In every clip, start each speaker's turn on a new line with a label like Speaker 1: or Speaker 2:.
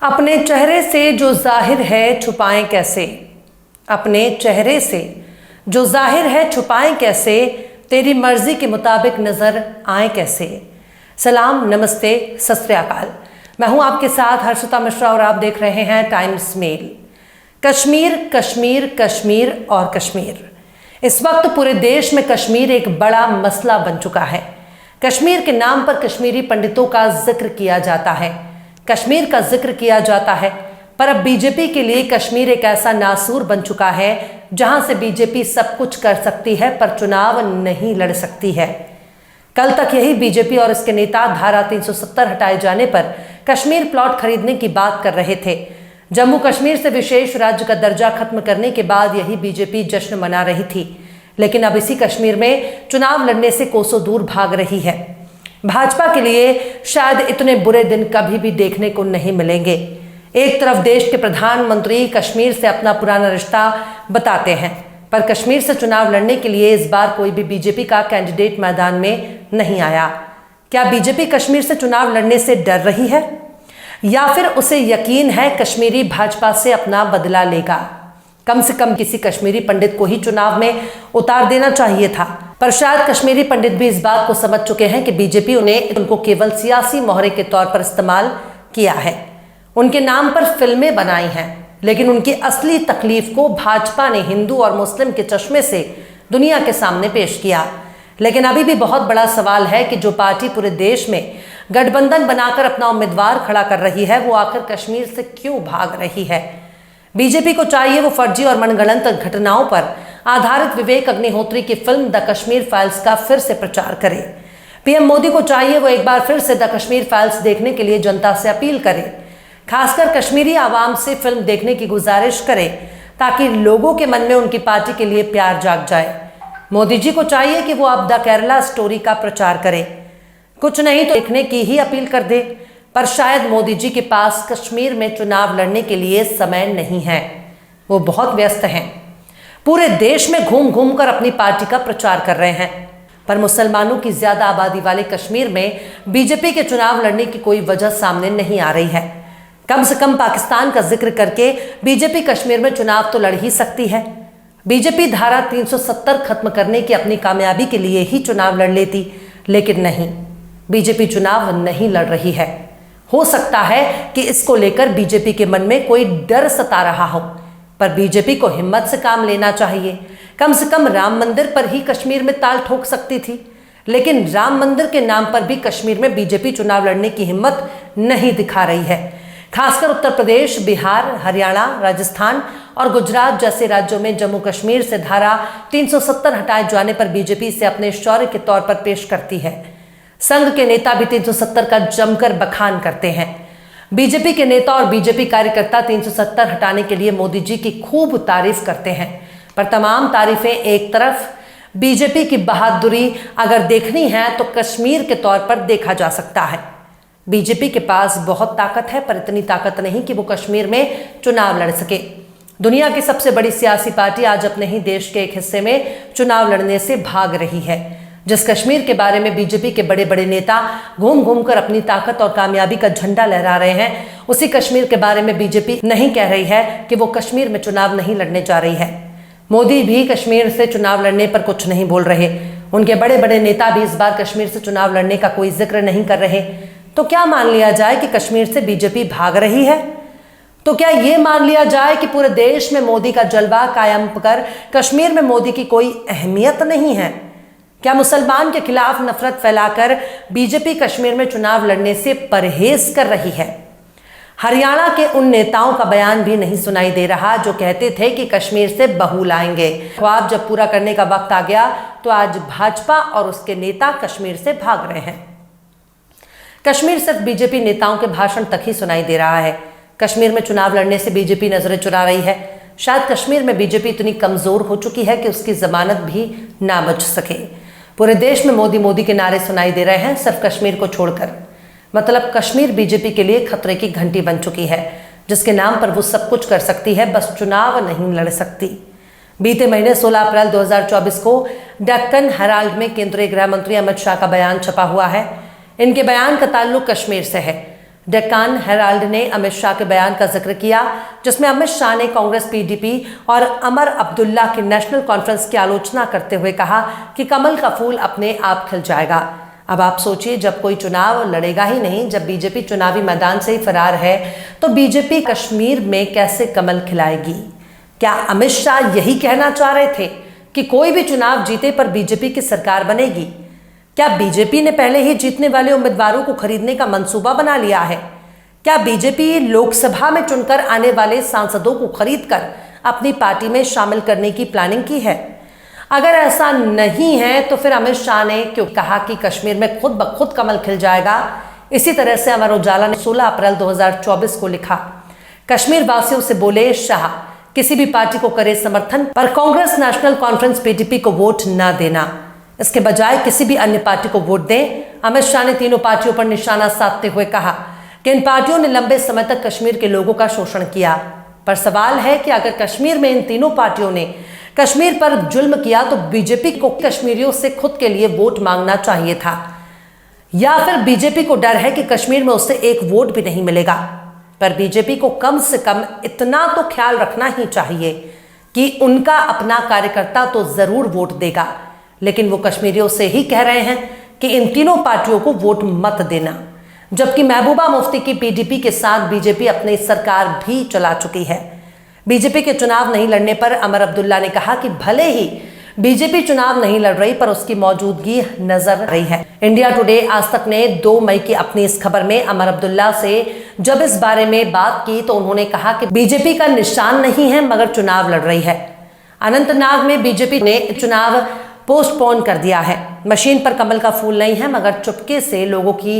Speaker 1: अपने चेहरे से जो जाहिर है छुपाएं कैसे, अपने चेहरे से जो जाहिर है छुपाएं कैसे, तेरी मर्जी के मुताबिक नजर आए कैसे। सलाम, नमस्ते, सत श्री अकाल। मैं हूं आपके साथ हर्षिता मिश्रा और आप देख रहे हैं टाइम्स मेल। कश्मीर, कश्मीर, कश्मीर और कश्मीर। इस वक्त पूरे देश में कश्मीर एक बड़ा मसला बन चुका है। कश्मीर के नाम पर कश्मीरी पंडितों का जिक्र किया जाता है, कश्मीर का जिक्र किया जाता है, पर अब बीजेपी के लिए कश्मीर एक ऐसा नासूर बन चुका है जहां से बीजेपी सब कुछ कर सकती है पर चुनाव नहीं लड़ सकती है। कल तक यही बीजेपी और इसके नेता धारा 370 हटाए जाने पर कश्मीर प्लॉट खरीदने की बात कर रहे थे। जम्मू कश्मीर से विशेष राज्य का दर्जा खत्म करने के बाद यही बीजेपी जश्न मना रही थी, लेकिन अब इसी कश्मीर में चुनाव लड़ने से कोसों दूर भाग रही है। भाजपा के लिए शायद इतने बुरे दिन कभी भी देखने को नहीं मिलेंगे। एक तरफ देश के प्रधानमंत्री कश्मीर से अपना पुराना रिश्ता बताते हैं, पर कश्मीर से चुनाव लड़ने के लिए इस बार कोई भी बीजेपी का कैंडिडेट मैदान में नहीं आया। क्या बीजेपी कश्मीर से चुनाव लड़ने से डर रही है या फिर उसे यकीन है कश्मीरी भाजपा से अपना बदला लेगा? कम से कम किसी कश्मीरी पंडित को ही चुनाव में उतार देना चाहिए था, पर शायद कश्मीरी पंडित भी इस बात को समझ चुके हैं कि बीजेपी उनको केवल सियासी मोहरे के तौर पर इस्तेमाल किया है। उनके नाम पर फिल्में बनाई हैं, लेकिन उनकी असली तकलीफ को भाजपा ने हिंदू और मुस्लिम के चश्मे से दुनिया के सामने पेश किया। लेकिन अभी भी बहुत बड़ा सवाल है कि जो पार्टी पूरे देश में गठबंधन बनाकर अपना उम्मीदवार खड़ा कर रही है, वो आखिर कश्मीर से क्यों भाग रही है? बीजेपी को चाहिए वो फर्जी और मनगढ़ंत घटनाओं पर आधारित विवेक अग्निहोत्री की फिल्म द कश्मीर फाइल्स का फिर से प्रचार करे। पीएम मोदी को चाहिए वो एक बार फिर से द कश्मीर फाइल्स देखने के लिए जनता से अपील करे, खासकर कश्मीरी आवाम से फिल्म देखने की गुजारिश करे, ताकि लोगों के मन में उनकी पार्टी के लिए प्यार जाग जाए। मोदी जी को चाहिए कि वो अब द केरला स्टोरी का प्रचार करे, कुछ नहीं तो देखने की ही अपील कर दे। पर शायद मोदी जी के पास कश्मीर में चुनाव लड़ने के लिए समय नहीं है, वो बहुत व्यस्त हैं, पूरे देश में घूम घूम कर अपनी पार्टी का प्रचार कर रहे हैं। पर मुसलमानों की ज्यादा आबादी वाले कश्मीर में बीजेपी के चुनाव लड़ने की कोई वजह सामने नहीं आ रही है। कम से कम पाकिस्तान का जिक्र करके बीजेपी कश्मीर में चुनाव तो लड़ ही सकती है। बीजेपी धारा 370 खत्म करने की अपनी कामयाबी के लिए ही चुनाव लड़ लेती, लेकिन नहीं, बीजेपी चुनाव नहीं लड़ रही है। हो सकता है कि इसको लेकर बीजेपी के मन में कोई डर सता रहा हो, पर बीजेपी को हिम्मत से काम लेना चाहिए। कम से कम राम मंदिर पर ही कश्मीर में ताल ठोक सकती थी, लेकिन राम मंदिर के नाम पर भी कश्मीर में बीजेपी चुनाव लड़ने की हिम्मत नहीं दिखा रही है। खासकर उत्तर प्रदेश, बिहार, हरियाणा, राजस्थान और गुजरात जैसे राज्यों में जम्मू कश्मीर से धारा 370 हटाए जाने पर बीजेपी इसे अपने शौर्य के तौर पर पेश करती है। संघ के नेता भी 370 का जमकर बखान करते हैं। बीजेपी के नेता और बीजेपी कार्यकर्ता 370 हटाने के लिए मोदी जी की खूब तारीफ करते हैं, पर तमाम तारीफें एक तरफ, बीजेपी की बहादुरी अगर देखनी है तो कश्मीर के तौर पर देखा जा सकता है। बीजेपी के पास बहुत ताकत है, पर इतनी ताकत नहीं कि वो कश्मीर में चुनाव लड़ सके। दुनिया की सबसे बड़ी सियासी पार्टी आज अपने ही देश के एक हिस्से में चुनाव लड़ने से भाग रही है। जिस कश्मीर के बारे में बीजेपी के बड़े बड़े नेता घूम घूम कर अपनी ताकत और कामयाबी का झंडा लहरा रहे हैं, उसी कश्मीर के बारे में बीजेपी नहीं कह रही है कि वो कश्मीर में चुनाव नहीं लड़ने जा रही है। मोदी भी कश्मीर से चुनाव लड़ने पर कुछ नहीं बोल रहे, उनके बड़े बड़े नेता भी इस बार कश्मीर से चुनाव लड़ने का कोई जिक्र नहीं कर रहे। तो क्या मान लिया जाए कि कश्मीर से बीजेपी भाग रही है? तो क्या ये मान लिया जाए कि पूरे देश में मोदी का जलवा कायम कर कश्मीर में मोदी की कोई अहमियत नहीं है? क्या मुसलमान के खिलाफ नफरत फैलाकर बीजेपी कश्मीर में चुनाव लड़ने से परहेज कर रही है? हरियाणा के उन नेताओं का बयान भी नहीं सुनाई दे रहा जो कहते थे कि कश्मीर से बहू लाएंगे। ख्वाब जब पूरा करने का वक्त आ गया तो आज भाजपा और उसके नेता कश्मीर से भाग रहे हैं। कश्मीर सिर्फ बीजेपी नेताओं के भाषण तक ही सुनाई दे रहा है। कश्मीर में चुनाव लड़ने से बीजेपी नजरें चुरा रही है। शायद कश्मीर में बीजेपी इतनी कमजोर हो चुकी है कि उसकी जमानत भी ना बच सके। पूरे देश में मोदी मोदी के नारे सुनाई दे रहे हैं, सिर्फ कश्मीर को छोड़कर। मतलब कश्मीर बीजेपी के लिए खतरे की घंटी बन चुकी है, जिसके नाम पर वो सब कुछ कर सकती है, बस चुनाव नहीं लड़ सकती। बीते महीने 16 अप्रैल 2024 को डेक्कन हेराल्ड में केंद्रीय गृह मंत्री अमित शाह का बयान छपा हुआ है। इनके बयान का ताल्लुक कश्मीर से है। डेक्कन हेराल्ड ने अमित शाह के बयान का जिक्र किया, जिसमें अमित शाह ने कांग्रेस, पीडीपी और अमर अब्दुल्ला की नेशनल कॉन्फ्रेंस की आलोचना करते हुए कहा कि कमल का फूल अपने आप खिल जाएगा। अब आप सोचिए, जब कोई चुनाव लड़ेगा ही नहीं, जब बीजेपी चुनावी मैदान से ही फरार है, तो बीजेपी कश्मीर में कैसे कमल खिलाएगी? क्या अमित शाह यही कहना चाह रहे थे कि कोई भी चुनाव जीते पर बीजेपी की सरकार बनेगी? क्या बीजेपी ने पहले ही जीतने वाले उम्मीदवारों को खरीदने का मंसूबा बना लिया है? क्या बीजेपी लोकसभा में चुनकर आने वाले सांसदों को खरीदकर अपनी पार्टी में शामिल करने की प्लानिंग की है? अगर ऐसा नहीं है तो फिर अमित शाह ने क्यों कहा कि कश्मीर में खुद ब खुद कमल खिल जाएगा? इसी तरह से अमर उजाला ने 16 अप्रैल 2024 को लिखा, कश्मीर वासियों से बोले शाह, किसी भी पार्टी को करे समर्थन पर कांग्रेस, नेशनल कॉन्फ्रेंस, पीडीपी को वोट न देना, इसके बजाय किसी भी अन्य पार्टी को वोट दें। अमित शाह ने तीनों पार्टियों पर निशाना साधते हुए कहा कि इन पार्टियों ने लंबे समय तक कश्मीर के लोगों का शोषण किया, पर सवाल है कि अगर कश्मीर में इन तीनों पार्टियों ने कश्मीर पर जुल्म किया तो बीजेपी को कश्मीरियों से खुद के लिए वोट मांगना चाहिए था, या फिर बीजेपी को डर है कि कश्मीर में उससे एक वोट भी नहीं मिलेगा। पर बीजेपी को कम से कम इतना तो ख्याल रखना ही चाहिए कि उनका अपना कार्यकर्ता तो जरूर वोट देगा, लेकिन वो कश्मीरियों से ही कह रहे हैं कि इन तीनों पार्टियों को वोट मत देना, जबकि महबूबा मुफ्ती की पीडीपी के साथ बीजेपी अपनी सरकार भी चला चुकी है। बीजेपी के चुनाव नहीं लड़ने पर अमर अब्दुल्ला ने कहा कि भले ही बीजेपी चुनाव नहीं लड़ रही पर उसकी मौजूदगी नजर आ रही है। इंडिया टुडे आज तक ने 2 मई की अपनी इस खबर में अमर अब्दुल्ला से जब इस बारे में बात की तो उन्होंने कहा कि बीजेपी का निशान नहीं है मगर चुनाव लड़ रही है। अनंतनाग में बीजेपी ने चुनाव पोस्टपोन कर दिया है। मशीन पर कमल का फूल नहीं है मगर चुपके से लोगों की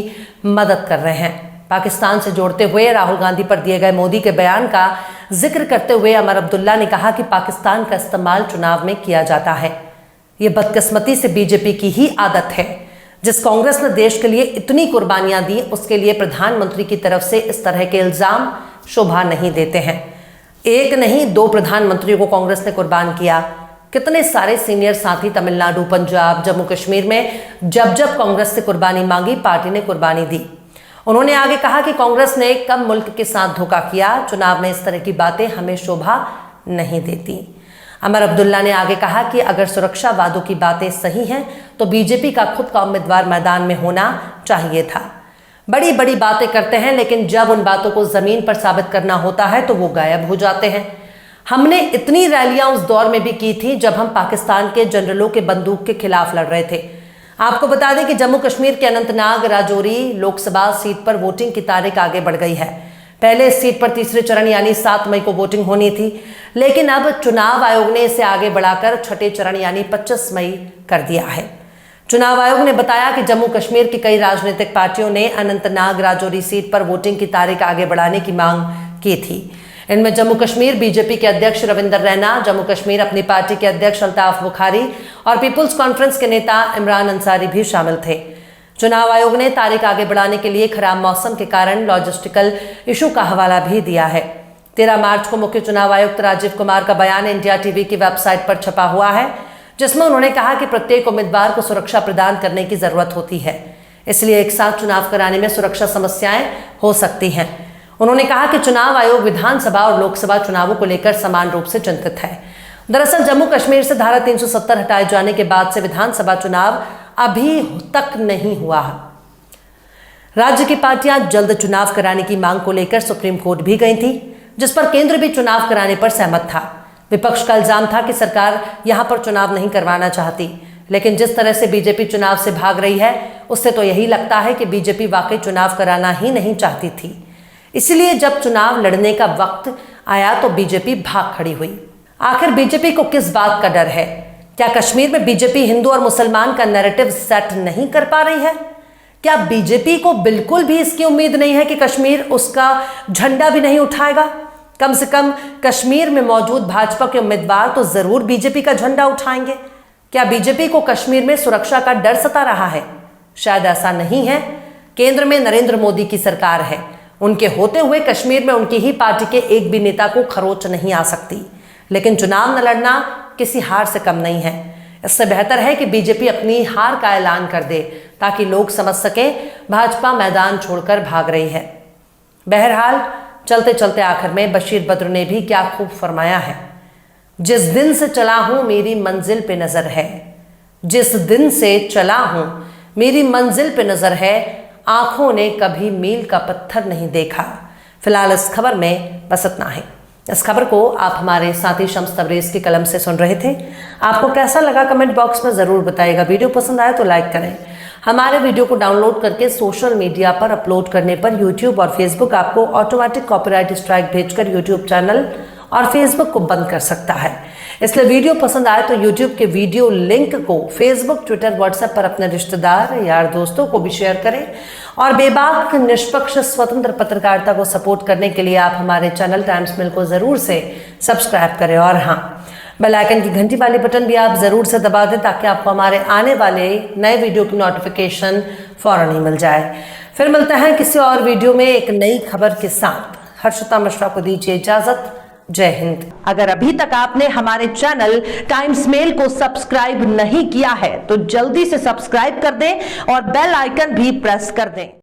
Speaker 1: मदद कर रहे हैं। पाकिस्तान से जोड़ते हुए राहुल गांधी पर दिए गए मोदी के बयान का जिक्र करते हुए अमर अब्दुल्ला ने कहा कि पाकिस्तान का इस्तेमाल चुनाव में किया जाता है। ये बदकिस्मती से बीजेपी की ही आदत है। जिस कांग्रेस ने देश के लिए इतनी कुर्बानियां दी उसके लिए प्रधानमंत्री की तरफ से इस तरह के इल्जाम शोभा नहीं देते हैं। एक नहीं 2 प्रधानमंत्रियों को कांग्रेस ने कुर्बान किया। कितने सारे सीनियर साथी तमिलनाडु, पंजाब, जम्मू कश्मीर में जब जब कांग्रेस से कुर्बानी मांगी पार्टी ने कुर्बानी दी। उन्होंने आगे कहा कि कांग्रेस ने कब मुल्क के साथ धोखा किया, चुनाव में इस तरह की बातें हमें शोभा नहीं देती। अमर अब्दुल्ला ने आगे कहा कि अगर सुरक्षा वादों की बातें सही हैं तो बीजेपी का खुद का उम्मीदवार मैदान में होना चाहिए था। बड़ी बड़ी बातें करते हैं लेकिन जब उन बातों को जमीन पर साबित करना होता है तो वो गायब हो जाते हैं। हमने इतनी रैलियां उस दौर में भी की थी जब हम पाकिस्तान के जनरलों के बंदूक के खिलाफ लड़ रहे थे। आपको बता दें कि जम्मू कश्मीर के अनंतनाग राजौरी लोकसभा सीट पर वोटिंग की तारीख आगे बढ़ गई है। पहले इस सीट पर तीसरे चरण यानी 7 मई को वोटिंग होनी थी, लेकिन अब चुनाव आयोग ने इसे आगे बढ़ाकर छठे चरण यानी 25 मई कर दिया है। चुनाव आयोग ने बताया कि जम्मू कश्मीर की कई राजनीतिक पार्टियों ने अनंतनाग राजौरी सीट पर वोटिंग की तारीख आगे बढ़ाने की मांग की थी। इनमें जम्मू कश्मीर बीजेपी के अध्यक्ष रविंदर रैना, जम्मू कश्मीर अपनी पार्टी के अध्यक्ष अल्ताफ बुखारी और पीपुल्स कॉन्फ्रेंस के नेता इमरान अंसारी भी शामिल थे। चुनाव आयोग ने तारीख आगे बढ़ाने के लिए खराब मौसम के कारण लॉजिस्टिकल इशू का हवाला भी दिया है। 13 मार्च को मुख्य चुनाव आयुक्त राजीव कुमार का बयान इंडिया टीवी की वेबसाइट पर छपा हुआ है, जिसमें उन्होंने कहा कि प्रत्येक उम्मीदवार को सुरक्षा प्रदान करने की जरूरत होती है, इसलिए एक साथ चुनाव कराने में सुरक्षा समस्याएं हो सकती हैं। उन्होंने कहा कि चुनाव आयोग विधानसभा और लोकसभा चुनावों को लेकर समान रूप से चिंतित है। दरअसल जम्मू कश्मीर से धारा 370 हटाए जाने के बाद से विधानसभा चुनाव अभी तक नहीं हुआ। राज्य की पार्टियां जल्द चुनाव कराने की मांग को लेकर सुप्रीम कोर्ट भी गई थी, जिस पर केंद्र भी चुनाव कराने पर सहमत था। विपक्ष का इल्जाम था कि सरकार यहां पर चुनाव नहीं करवाना चाहती, लेकिन जिस तरह से बीजेपी चुनाव से भाग रही है उससे तो यही लगता है कि बीजेपी वाकई चुनाव कराना ही नहीं चाहती थी। इसलिए जब चुनाव लड़ने का वक्त आया तो बीजेपी भाग खड़ी हुई। आखिर बीजेपी को किस बात का डर है? क्या कश्मीर में बीजेपी हिंदू और मुसलमान का नैरेटिव सेट नहीं कर पा रही है? क्या बीजेपी को बिल्कुल भी इसकी उम्मीद नहीं है कि कश्मीर उसका झंडा भी नहीं उठाएगा? कम से कम कश्मीर में मौजूद भाजपा के उम्मीदवार तो जरूर बीजेपी का झंडा उठाएंगे। क्या बीजेपी को कश्मीर में सुरक्षा का डर सता रहा है? शायद ऐसा नहीं है। केंद्र में नरेंद्र मोदी की सरकार है, उनके होते हुए कश्मीर में उनकी ही पार्टी के एक भी नेता को खरोच नहीं आ सकती, लेकिन चुनाव न लड़ना किसी हार से कम नहीं है। इससे बेहतर है कि बीजेपी अपनी हार का ऐलान कर दे ताकि लोग समझ सकें भाजपा मैदान छोड़कर भाग रही है। बहरहाल चलते चलते आखिर में बशीर बद्र ने भी क्या खूब फरमाया है, जिस दिन से चला हूं मेरी मंजिल पे नजर है, जिस दिन से चला हूं मेरी मंजिल पे नजर है, आंखों ने कभी मील का पत्थर नहीं देखा। फिलहाल इस खबर में बस इतना ही। इस खबर को आप हमारे साथी शम्स तबरेज़ की कलम से सुन रहे थे। आपको कैसा लगा कमेंट बॉक्स में ज़रूर बताइएगा। वीडियो पसंद आए तो लाइक करें। हमारे वीडियो को डाउनलोड करके सोशल मीडिया पर अपलोड करने पर यूट्यूब और फेसबुक आपको ऑटोमेटिक कॉपीराइट स्ट्राइक भेजकर यूट्यूब चैनल और फेसबुक को बंद कर सकता है। इसलिए वीडियो पसंद आए तो यूट्यूब के वीडियो लिंक को फेसबुक, ट्विटर, व्हाट्सएप पर अपने रिश्तेदार, यार, दोस्तों को भी शेयर करें। और बेबाक, निष्पक्ष, स्वतंत्र पत्रकारिता को सपोर्ट करने के लिए आप हमारे चैनल टाइम्स मिल को ज़रूर से सब्सक्राइब करें। और हाँ, बेल आइकन की घंटी वाली बटन भी आप ज़रूर से दबा दें ताकि आपको हमारे आने वाले नए वीडियो की नोटिफिकेशन फ़ौरन ही मिल जाए। फिर मिलते हैं किसी और वीडियो में एक नई खबर के साथ। हर्षिता मिश्रा को दीजिए इजाज़त। जय हिंद। अगर अभी तक आपने हमारे चैनल टाइम्स मेल को सब्सक्राइब नहीं किया है तो जल्दी से सब्सक्राइब कर दें और बेल आइकन भी प्रेस कर दें।